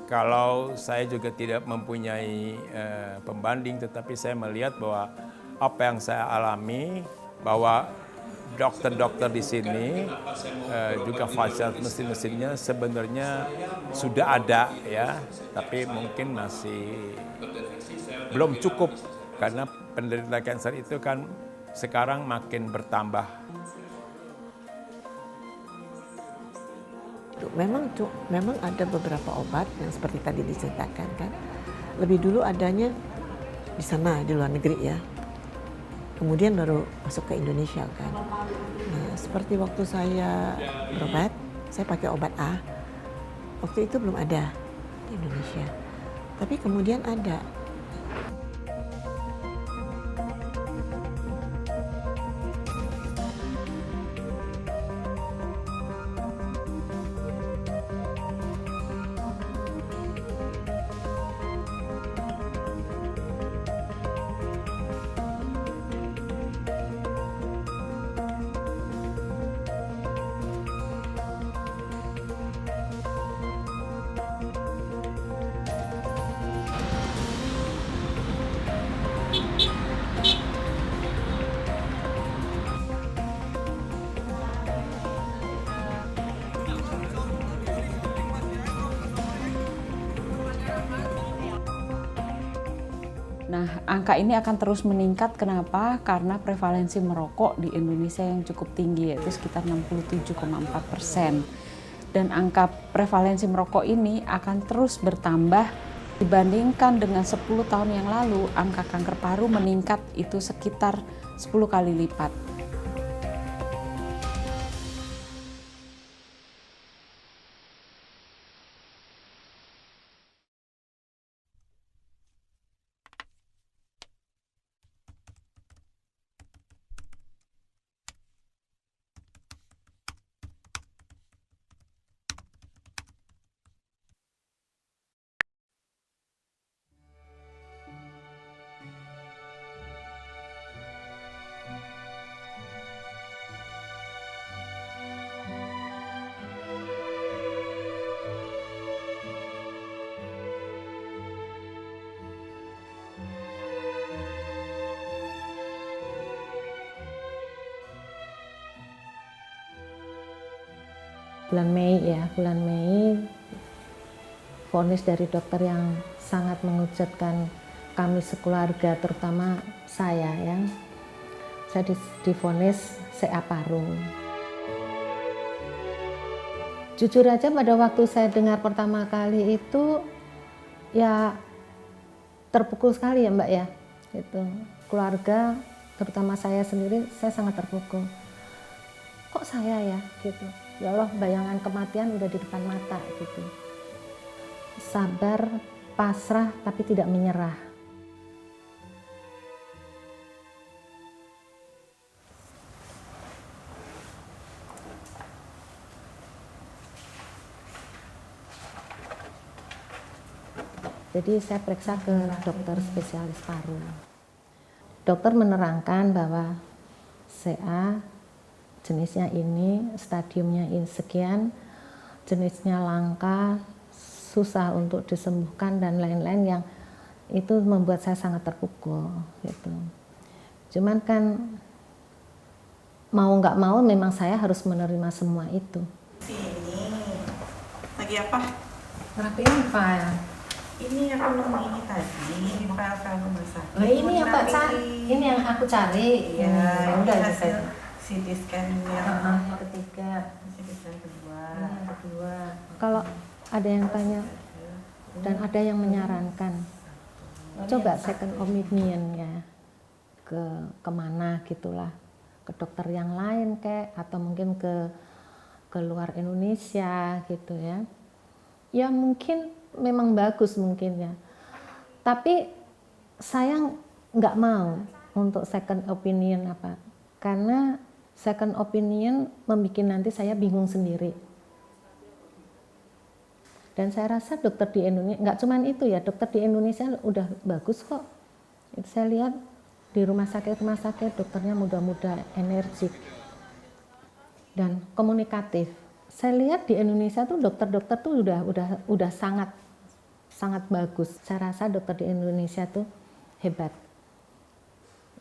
Kalau saya juga tidak mempunyai pembanding, tetapi saya melihat bahwa apa yang saya alami, bahwa dokter-dokter di sini juga fasilitas mesin-mesinnya sebenarnya sudah ada ya, tapi mungkin masih belum cukup karena penderita kanker itu kan sekarang makin bertambah. Memang ada beberapa obat yang seperti tadi diceritakan kan. Lebih dulu adanya di sana di luar negeri ya. Kemudian baru masuk ke Indonesia kan. Nah, seperti waktu saya berobat, saya pakai obat A. Waktu itu belum ada di Indonesia. Tapi kemudian ada. Nah, angka ini akan terus meningkat. Kenapa? Karena prevalensi merokok di Indonesia yang cukup tinggi, yaitu sekitar 67,4%. Dan angka prevalensi merokok ini akan terus bertambah dibandingkan dengan 10 tahun yang lalu. Angka kanker paru meningkat itu sekitar 10 kali lipat. Bulan Mei vonis dari dokter yang sangat mengejutkan kami sekeluarga, terutama saya ya. Saya divonis CA paru. Jujur aja pada waktu saya dengar pertama kali itu ya terpukul sekali ya Mbak ya. Gitu. Keluarga, terutama saya sendiri, saya sangat terpukul. Kok saya ya gitu. Ya Allah, bayangan kematian udah di depan mata gitu. Sabar, pasrah, tapi tidak menyerah. Jadi saya periksa ke dokter spesialis paru. Dokter menerangkan bahwa CA jenisnya ini, stadiumnya ini sekian, jenisnya langka, susah untuk disembuhkan dan lain-lain, yang itu membuat saya sangat terpukul gitu. Cuman kan mau nggak mau memang saya harus menerima semua itu. Sini lagi apa? Rapiin file. Ini aku nemu ini tadi, file rumah sakit. Oh, ini yang Pak cari, ini yang aku cari. Iya, udah hasil CT scan yang ketiga, CT scan kedua. Kalau ada yang tanya dan ada yang menyarankan, coba second opinion ya, ke kemana gitulah, ke dokter yang lain kayak, atau mungkin ke luar Indonesia gitu ya. Ya mungkin memang bagus mungkin ya, tapi saya nggak mau untuk second opinion apa, karena second opinion membuat nanti saya bingung sendiri. Dan saya rasa dokter di Indonesia, nggak cuma itu ya, dokter di Indonesia udah bagus kok. Itu saya lihat di rumah sakit dokternya muda-muda, energik, dan komunikatif. Saya lihat di Indonesia tuh dokter-dokter tuh udah sangat sangat bagus. Saya rasa dokter di Indonesia tuh hebat.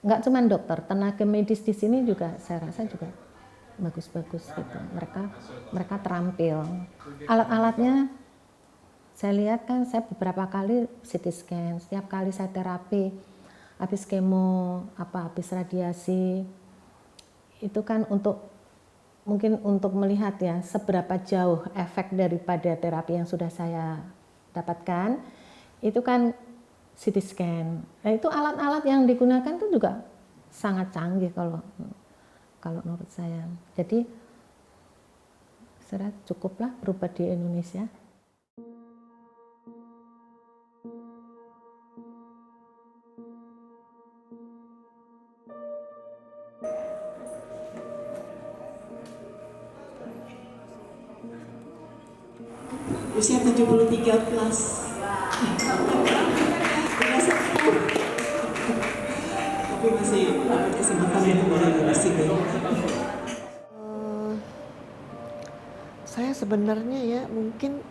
Nggak cuma dokter, tenaga medis di sini juga saya rasa juga bagus-bagus gitu. Mereka terampil. Alat-alatnya saya lihat kan, saya beberapa kali CT scan, setiap kali saya terapi, habis kemo, habis radiasi, itu kan mungkin untuk melihat ya seberapa jauh efek daripada terapi yang sudah saya dapatkan, itu kan CT scan. Nah, itu alat-alat yang digunakan itu juga sangat canggih kalau menurut saya. Jadi saya cukuplah berobat di Indonesia. Usia 73 plus. Udah sepuh. Tapi masih dapat kesempatan untuk berada di sini. Saya sebenarnya ya mungkin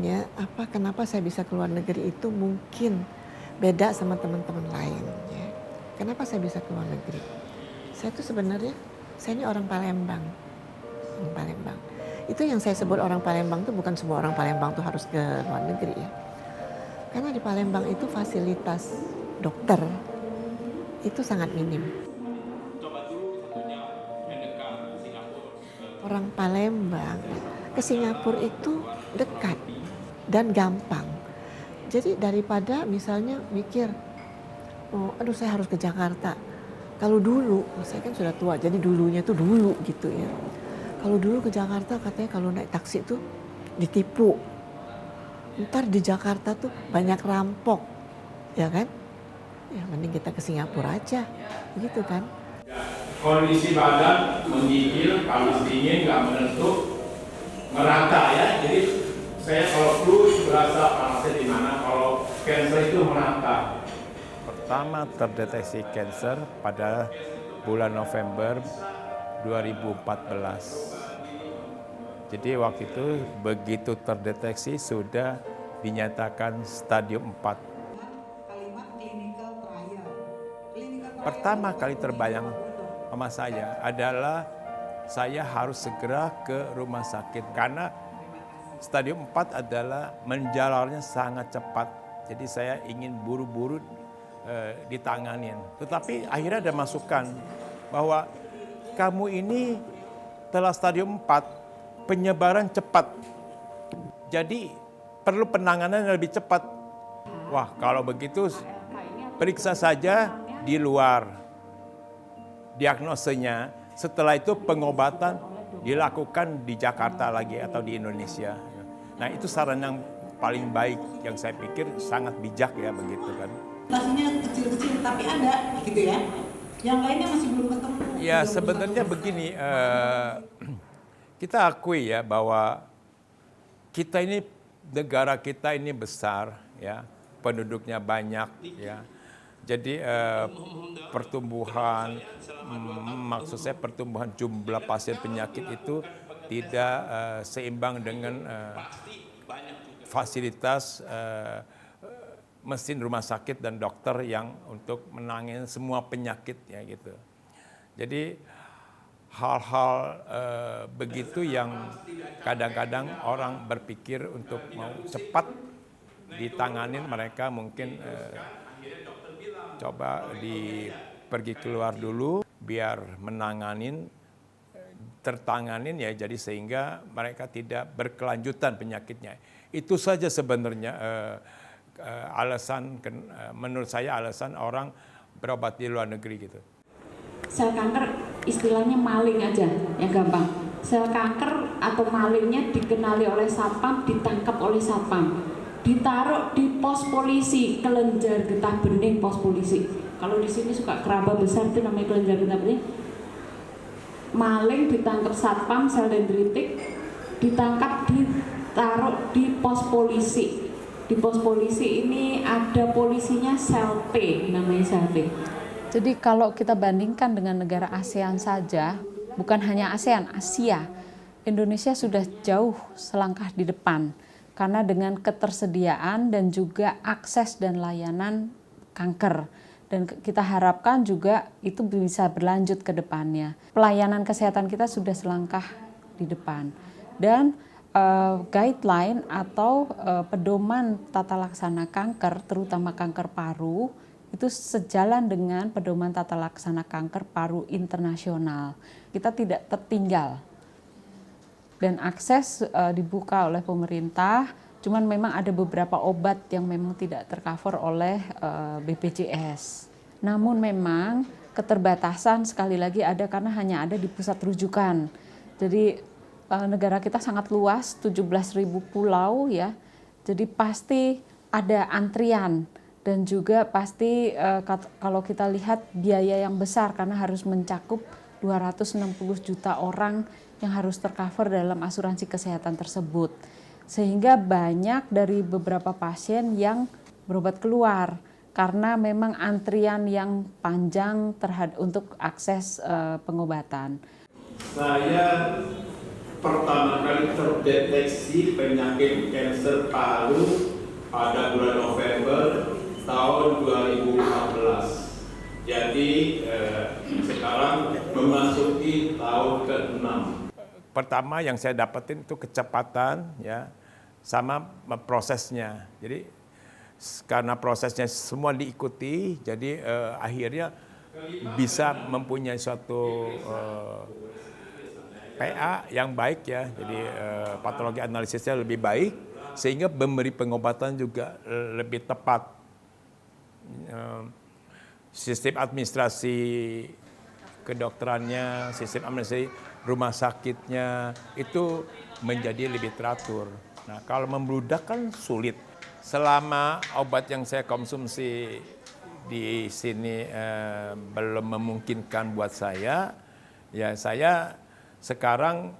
ya kenapa saya bisa keluar negeri itu mungkin beda sama teman-teman lain ya. Kenapa saya bisa keluar negeri? Saya tuh sebenarnya saya ini orang Palembang. Itu yang saya sebut orang Palembang tuh bukan semua orang Palembang tuh harus ke luar negeri ya. Karena di Palembang itu fasilitas dokter itu sangat minim. Orang Palembang ke Singapura itu dekat dan gampang. Jadi daripada misalnya mikir, saya harus ke Jakarta. Kalau dulu, saya kan sudah tua, jadi dulunya tuh dulu gitu ya. Kalau dulu ke Jakarta katanya kalau naik taksi tuh ditipu. Ntar di Jakarta tuh banyak rampok, ya kan? Ya mending kita ke Singapura aja, begitu kan? Kondisi badan menggigil, panas dingin, nggak menentu, merata ya. Jadi saya kalau flu berasa panasnya di mana, kalau cancer itu merata. Pertama terdeteksi cancer pada bulan November 2014. Jadi waktu itu begitu terdeteksi sudah dinyatakan stadium 4. Pertama kali terbayang sama saya adalah saya harus segera ke rumah sakit karena stadium 4 adalah menjalarnya sangat cepat. Jadi saya ingin buru-buru ditanganin. Tetapi akhirnya ada masukan bahwa kamu ini telah stadium 4, penyebaran cepat. Jadi perlu penanganan yang lebih cepat. Wah, kalau begitu periksa saja di luar diagnosenya. Setelah itu pengobatan dilakukan di Jakarta lagi atau di Indonesia. Nah, itu saran yang paling baik yang saya pikir sangat bijak ya begitu kan. Nasinya kecil-kecil tapi ada gitu ya. Yang lainnya masih belum ketemu. Ya sebenarnya begini, kita akui ya bahwa kita ini negara kita ini besar ya, penduduknya banyak ya. Jadi pertumbuhan, maksud saya pertumbuhan jumlah pasien penyakit itu tidak seimbang dengan fasilitas mesin rumah sakit dan dokter yang untuk menangani semua penyakit ya gitu. Jadi hal-hal begitu yang kadang-kadang orang berpikir untuk mau cepat ditanganin, mereka mungkin coba pergi keluar dulu biar tertanganin ya, jadi sehingga mereka tidak berkelanjutan penyakitnya. Itu saja sebenarnya alasan, menurut saya alasan orang berobat di luar negeri gitu. Sel kanker istilahnya maling aja, yang gampang. Sel kanker atau malingnya dikenali oleh satpam, ditangkap oleh satpam, ditaruh di pos polisi, kelenjar getah bening pos polisi. Kalau di sini suka keraba besar itu namanya kelenjar getah bening. Maling ditangkap satpam, sel dendritik, ditangkap, ditaruh di pos polisi. Di pos polisi ini ada polisinya sel T, namanya sel T. Jadi kalau kita bandingkan dengan negara ASEAN saja, bukan hanya ASEAN, Asia, Indonesia sudah jauh selangkah di depan. karena dengan ketersediaan dan juga akses dan layanan kanker. Dan kita harapkan juga itu bisa berlanjut ke depannya. Pelayanan kesehatan kita sudah selangkah di depan. Dan guideline atau pedoman tata laksana kanker, terutama kanker paru, itu sejalan dengan pedoman tata laksana kanker paru internasional. Kita tidak tertinggal. Dan akses dibuka oleh pemerintah, cuman memang ada beberapa obat yang memang tidak tercover oleh BPJS. Namun memang keterbatasan sekali lagi ada karena hanya ada di pusat rujukan. Jadi negara kita sangat luas, 17.000 pulau ya. Jadi pasti ada antrian dan juga pasti kalau kita lihat biaya yang besar karena harus mencakup 260 juta orang yang harus tercover dalam asuransi kesehatan tersebut. Sehingga banyak dari beberapa pasien yang berobat keluar karena memang antrian yang panjang untuk akses pengobatan. Saya pertama kali terdeteksi penyakit kanker paru pada bulan November tahun 2014. Jadi sekarang memasuki tahun ke-6. Pertama yang saya dapetin itu kecepatan ya, sama prosesnya. Jadi karena prosesnya semua diikuti, jadi akhirnya bisa mempunyai suatu PA yang baik ya. Jadi patologi analisisnya lebih baik sehingga memberi pengobatan juga lebih tepat. Sistem administrasi kedokterannya, sistem administrasi rumah sakitnya itu menjadi lebih teratur. Nah, kalau membludak kan sulit. Selama obat yang saya konsumsi di sini belum memungkinkan buat saya, ya saya sekarang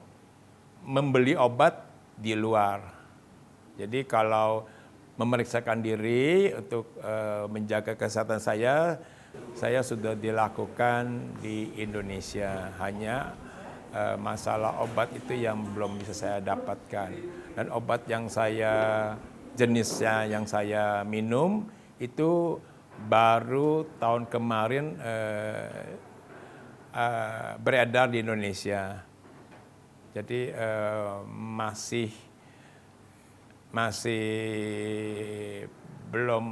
membeli obat di luar. Jadi kalau memeriksakan diri untuk menjaga kesehatan saya sudah dilakukan di Indonesia. Hanya masalah obat itu yang belum bisa saya dapatkan. Dan obat yang jenisnya yang saya minum itu baru tahun kemarin beredar di Indonesia. Jadi masih belum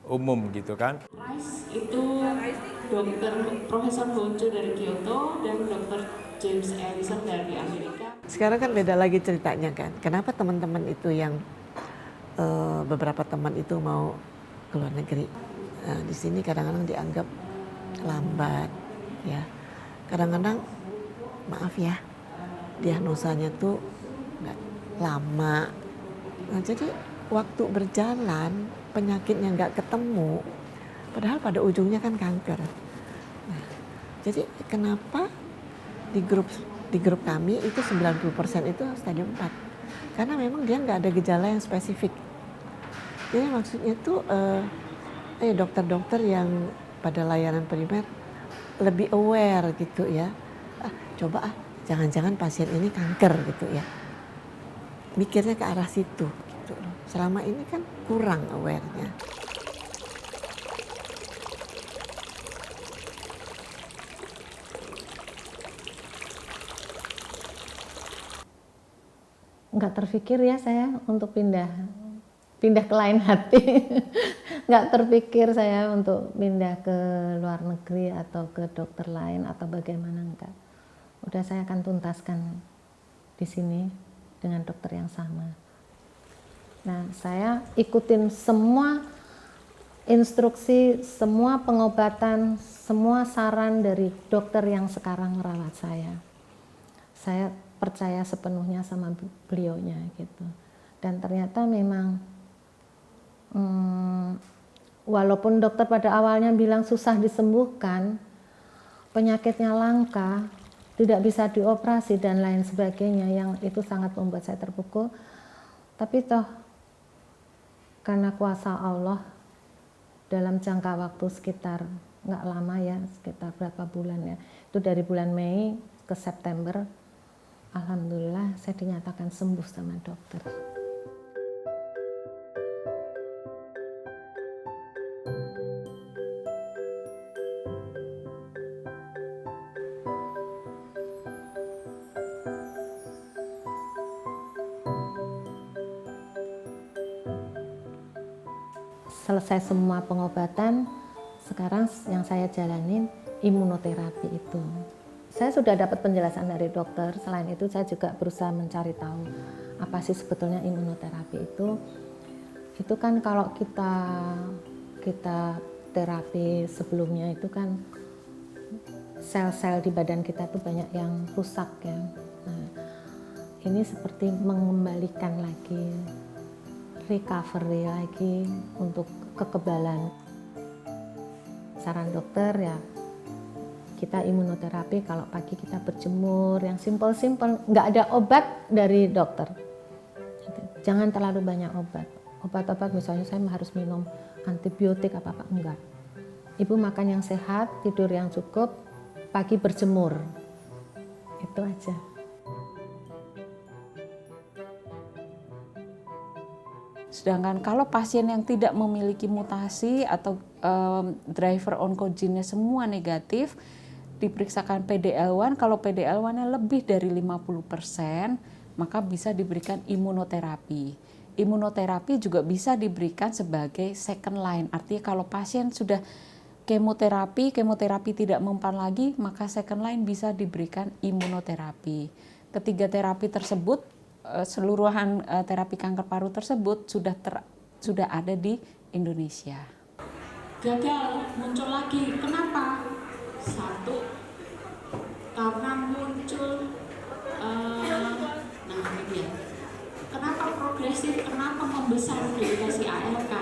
umum gitu kan. Rice itu Profesor Honjo dari Kyoto dan Dr. James Ellison dari Amerika. Sekarang kan beda lagi ceritanya kan. Kenapa teman-teman itu yang beberapa teman itu mau ke luar negeri? Di sini kadang-kadang dianggap lambat ya. Kadang-kadang maaf ya, diagnosanya tuh nggak lama. Nah, jadi waktu berjalan penyakitnya nggak ketemu, padahal pada ujungnya kan kanker. Nah, jadi kenapa di grup kami itu 90% itu stadium 4? Karena memang dia nggak ada gejala yang spesifik. Jadi maksudnya tuh dokter-dokter yang pada layanan primer lebih aware gitu ya. Jangan-jangan pasien ini kanker gitu ya. Mikirnya ke arah situ gitu. Selama ini kan kurang aware-nya. Nggak terpikir ya saya untuk pindah ke lain hati. Nggak terpikir saya untuk pindah ke luar negeri atau ke dokter lain atau bagaimana, enggak. Udah saya akan tuntaskan di sini dengan dokter yang sama. Nah, saya ikutin semua instruksi, semua pengobatan, semua saran dari dokter yang sekarang merawat saya. Saya percaya sepenuhnya sama beliaunya gitu. Dan ternyata memang walaupun dokter pada awalnya bilang susah disembuhkan, penyakitnya langka, tidak bisa dioperasi dan lain sebagainya, yang itu sangat membuat saya terpukul. Tapi toh karena kuasa Allah dalam jangka waktu sekitar nggak lama ya, sekitar berapa bulan ya, itu dari bulan Mei ke September, alhamdulillah saya dinyatakan sembuh sama dokter. Selesai semua pengobatan, sekarang yang saya jalanin imunoterapi itu. Saya sudah dapat penjelasan dari dokter, selain itu saya juga berusaha mencari tahu apa sih sebetulnya imunoterapi itu. Itu kan kalau kita terapi sebelumnya itu kan sel-sel di badan kita tuh banyak yang rusak ya. Nah, ini seperti mengembalikan lagi, recovery lagi untuk kekebalan. Saran dokter ya, kita imunoterapi kalau pagi kita berjemur, yang simpel-simpel, nggak ada obat dari dokter. Jangan terlalu banyak obat. Obat-obat misalnya saya harus minum antibiotik apa-apa, enggak. Ibu makan yang sehat, tidur yang cukup, pagi berjemur. Itu aja. Sedangkan kalau pasien yang tidak memiliki mutasi atau driver oncogennya semua negatif, diperiksakan PDL1, kalau PDL1-nya lebih dari 50%, maka bisa diberikan imunoterapi. Imunoterapi juga bisa diberikan sebagai second line, artinya kalau pasien sudah kemoterapi tidak mempan lagi, maka second line bisa diberikan imunoterapi. Ketiga terapi tersebut, seluruhan terapi kanker paru tersebut sudah ada di Indonesia. Gagal muncul lagi, kenapa? Satu, karena muncul, nah ini dia. Kenapa progresif? Kenapa membesar delikasi ALK?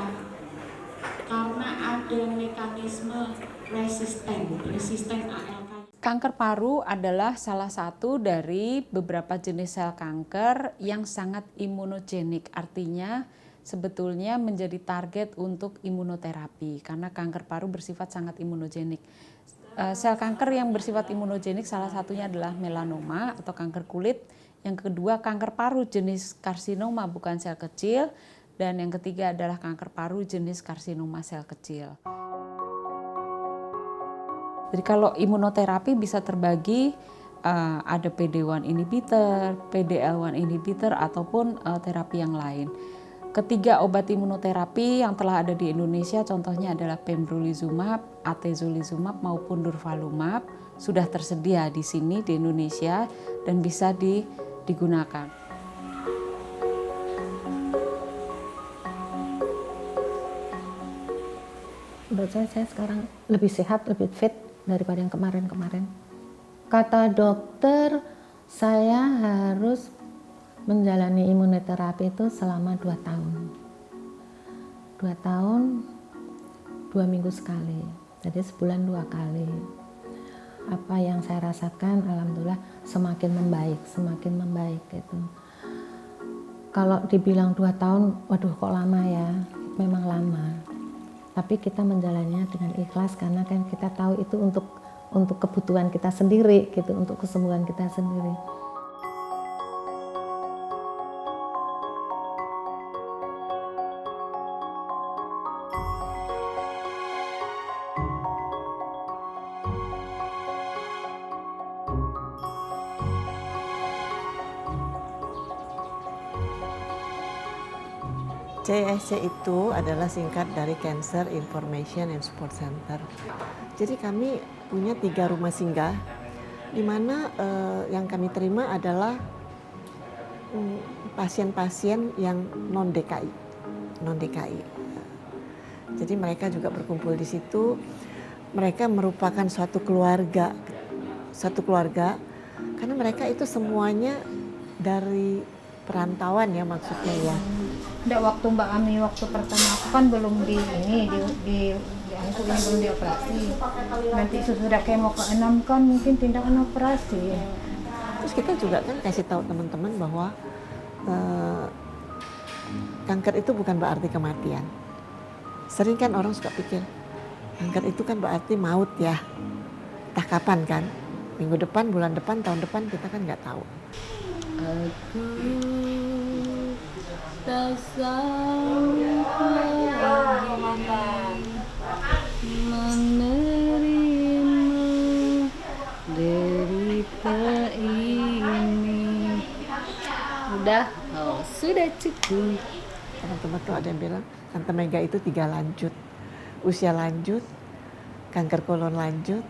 Karena ada mekanisme resisten ALK. Kanker paru adalah salah satu dari beberapa jenis sel kanker yang sangat imunogenik, artinya sebetulnya menjadi target untuk imunoterapi karena kanker paru bersifat sangat imunogenik. Sel kanker yang bersifat imunogenik salah satunya adalah melanoma atau kanker kulit, yang kedua kanker paru jenis karsinoma bukan sel kecil, dan yang ketiga adalah kanker paru jenis karsinoma sel kecil. Jadi kalau imunoterapi bisa terbagi, ada PD-1 inhibitor, PDL1 inhibitor, ataupun terapi yang lain. Ketiga obat imunoterapi yang telah ada di Indonesia contohnya adalah pembrolizumab, atezolizumab maupun durvalumab sudah tersedia di sini di Indonesia dan bisa digunakan. Menurut saya sekarang lebih sehat, lebih fit daripada yang kemarin-kemarin. Kata dokter, saya harus menjalani imunoterapi itu selama 2 tahun. 2 tahun, 2 minggu sekali. Jadi sebulan 2 kali. Apa yang saya rasakan, alhamdulillah semakin membaik gitu. Kalau dibilang 2 tahun, waduh kok lama ya, memang lama. Tapi kita menjalannya dengan ikhlas karena kan kita tahu itu untuk kebutuhan kita sendiri gitu, untuk kesembuhan kita sendiri. CIC itu adalah singkat dari Cancer Information and Support Center. Jadi kami punya 3 rumah singgah, di mana yang kami terima adalah pasien-pasien yang non-DKI. Jadi mereka juga berkumpul di situ. Mereka merupakan suatu keluarga, karena mereka itu semuanya dari perantauan ya maksudnya ya. Nggak, waktu Mbak Ami waktu pertama aku kan belum di aku ini belum dioperasi. Nanti sesudah kemo ke-6 kan mungkin tindakan operasi. Terus kita juga kan kasih tahu teman-teman bahwa kanker itu bukan berarti kematian. Sering kan orang suka pikir kanker itu kan berarti maut ya. Entah kapan kan, minggu depan, bulan depan, tahun depan kita kan nggak tahu. Aku tak sangka menerima derita ini. Udah, oh sudah cukup. Teman-teman tuh ada yang bilang Tante Mega itu 3 lanjut. Usia lanjut, kanker kolon lanjut,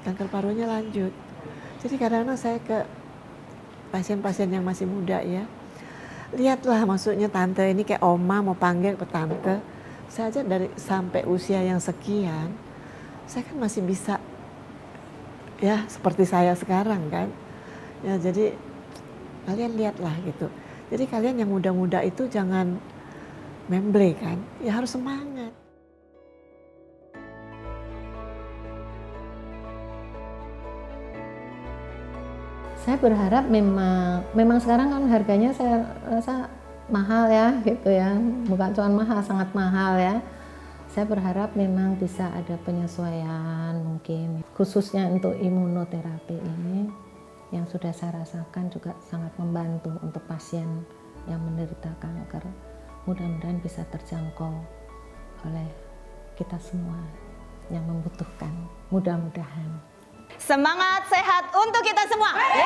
kanker parunya lanjut. Jadi kadang-kadang saya ke pasien-pasien yang masih muda ya, lihatlah maksudnya tante ini kayak oma mau panggil ke tante. Saya aja dari sampai usia yang sekian, saya kan masih bisa ya seperti saya sekarang kan. Ya jadi kalian lihatlah gitu. Jadi kalian yang muda-muda itu jangan memble kan, ya harus semangat. Saya berharap memang sekarang kan harganya saya rasa mahal ya gitu ya, bukan cuma mahal, sangat mahal ya. Saya berharap memang bisa ada penyesuaian mungkin, khususnya untuk imunoterapi ini yang sudah saya rasakan juga sangat membantu untuk pasien yang menderita kanker. Mudah-mudahan bisa terjangkau oleh kita semua yang membutuhkan, mudah-mudahan. Semangat sehat untuk kita semua. Yeay!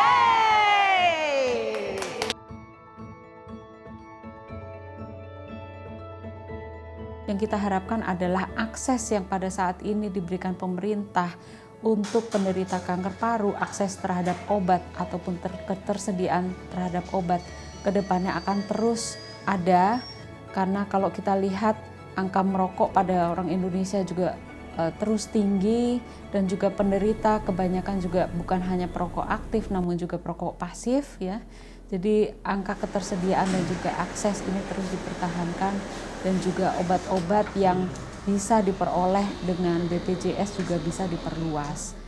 Yang kita harapkan adalah akses yang pada saat ini diberikan pemerintah untuk penderita kanker paru, akses terhadap obat ataupun ketersediaan terhadap obat kedepannya akan terus ada, karena kalau kita lihat angka merokok pada orang Indonesia juga terus tinggi, dan juga penderita kebanyakan juga bukan hanya perokok aktif namun juga perokok pasif ya. Jadi angka ketersediaan dan juga akses ini terus dipertahankan, dan juga obat-obat yang bisa diperoleh dengan BPJS juga bisa diperluas.